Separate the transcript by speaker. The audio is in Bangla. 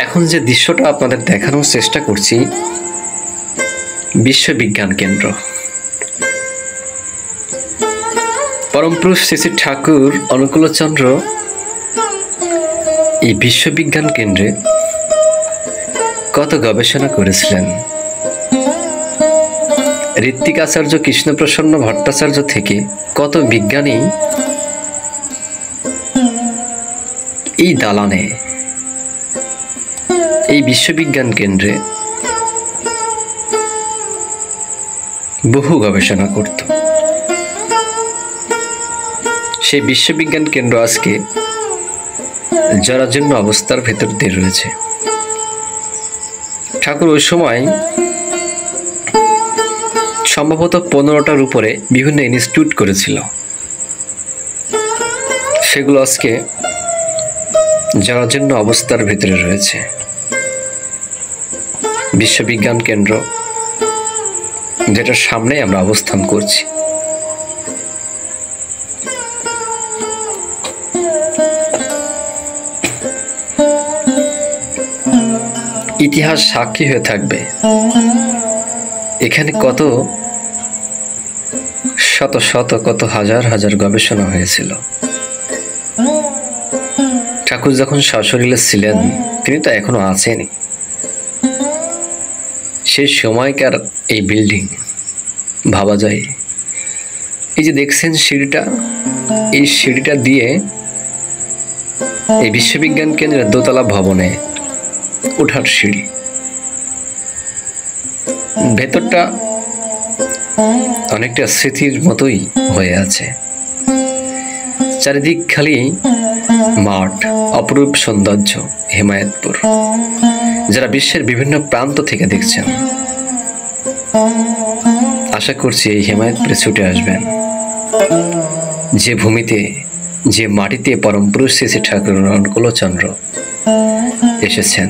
Speaker 1: এখন যে দৃশ্যটা আপনাদের দেখানোর চেষ্টা করছি, বিশ্ববিজ্ঞান কেন্দ্র। পরমপুরুষ শ্রী শ্রী ঠাকুর অনুকূলচন্দ্র এই বিশ্ববিজ্ঞান কেন্দ্রে কত গবেষণা করেছিলেন। ঋত্বিকাচার্য, কৃষ্ণপ্রসন্ন ভট্টাচার্য থেকে কত বিজ্ঞানী এই দালানে, এই বিশ্ববিজ্ঞান কেন্দ্রে বহু গবেষণা করত। সেই বিশ্ববিজ্ঞান কেন্দ্র আজকে জরাজীর্ণ অবস্থার ভেতর দিয়ে রয়েছে। ঠাকুর ওই সময় সম্ভবত 15টার উপরে বিভিন্ন ইনস্টিটিউট করেছিল, সেগুলো আজকে জরাজীর্ণ অবস্থার ভেতরে রয়েছে। বিশ্ববিজ্ঞান কেন্দ্র যেটার সামনে আমরা অবস্থান করছি, ইতিহাস সাক্ষী হয়ে থাকবে এখানে কত শত শত, কত হাজার হাজার গবেষণা হয়েছিল। ঠাকুর যখন সশরীরে ছিলেন, তিনি তো এখনো আছেন। সেই সময়কার এই বিল্ডিং ভাবা যায়। এই যে দেখছেন সিঁড়িটা, এই সিঁড়িটা দিয়ে এই বিশ্ববিজ্ঞান কেন্দ্রের দোতলা ভবনে ওঠার সিঁড়ি। ভেতরটা অনেকটা স্মৃতির মতোই হয়ে আছে। চারিদিক খালি মাঠ, অপরূপ সৌন্দর্য। হেমায়েতপুর যারা বিশ্বের বিভিন্ন প্রান্ত থেকে দেখছেন, আশা করছি এই হেমায়েতপুরে ছুটে আসবেন। যে ভূমিতে, যে মাটিতে পরমপুরুষ শ্রী শ্রী ঠাকুর অনুকূলচন্দ্র এসেছেন,